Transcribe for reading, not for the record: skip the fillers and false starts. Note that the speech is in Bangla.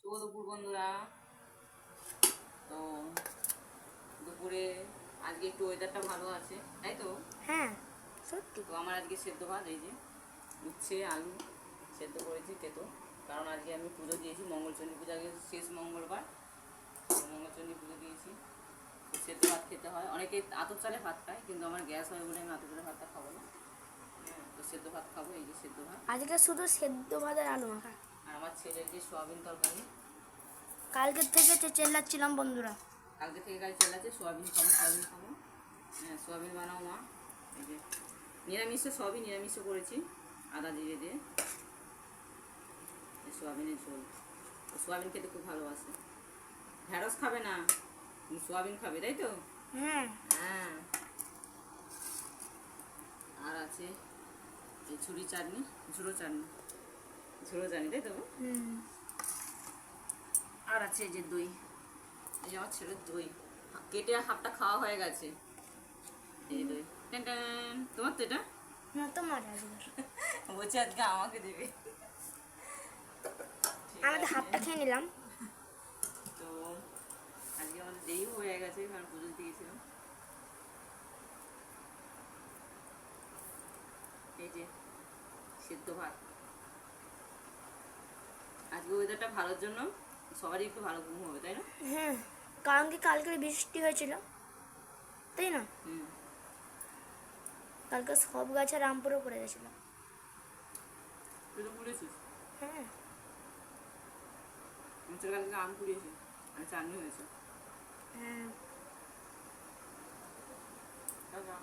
শুভ দুপুর বন্ধুরা। তো দুপুরে আজকে একটু ওয়েদারটা ভালো আছে, তাই তো? হ্যাঁ সত্যি। তো আমার আজকে সেদ্ধ ভাত, এই যে উচ্ছে আলু সেদ্ধ করেছি তেতো, কারণ আজকে আমি পুজো দিয়েছি, মঙ্গলচণ্ডী পূজা, আজকে শেষ মঙ্গলবার, মঙ্গলচণ্ডী পুজো দিয়েছি। তো সেদ্ধ ভাত খেতে হয়, অনেকে আতপ চালে ভাত খায়, কিন্তু আমার গ্যাস হয় বলে আমি আতপ চালে ভাতটা খাবো না। তো সেদ্ধ ভাত খাবো, এই যে সেদ্ধ ভাত। আজকে শুধু সেদ্ধ ভাত আর আলু মাখা। আর আমার ছেলের যে সোয়াবিন তরকারি। কালকের থেকে চেল্লাচ্ছিলাম বন্ধুরা। কালকে থেকে গাড়ি চালাচ্ছে, সোয়াবিন খাবো সোয়াবিন খাবো। হ্যাঁ, সোয়াবিন বানাও মা। এই যে নিরামিষে সবই নিরামিষে করেছি, আদা জিরে দিয়ে। সোয়াবিনের ঝোল, সোয়াবিন খেতে খুব ভালোবাসে। ঢ্যাঁড়স খাবে না, সোয়াবিন খাবে, তাই তো? হ্যাঁ হ্যাঁ। আর আছে এই ছুরি চাটনি, ঝুড়ো চাটনি, ঝুড়ো চাটনি, তাই তো? আর আছে এই যে দই, এই যে আমার ছেলের দই কেটে হাফটা খাওয়া হয়ে গেছে। এই যে দই, টেন টেন, তোমার তো এটা না তোমার আজকে বলছে আজকে আমাকে দেবে। আমি তো হাফটা খেয়ে নিলাম। তো আজকে আমাদের দেরিও হয়ে গেছে, কারণ পুজো দিতে গেছিলাম। এই যে সিদ্ধ ভাত। আজকে ওয়েদারটা ভালোর জন্য সবারই একটু ভালো ঘুম হবে, তাই না? হ্যাঁ, কারণ কি কালকে বৃষ্টি হয়েছিল, তাই না? হুম। কালকে সব গাছে রামপুরও পড়ে গেছিল। তুই তো কুড়িয়েছিস? হ্যাঁ। আমাদের কালকে আম কুড়িয়েছি আর চাটনি হয়েছে। হ্যাঁ। দাদা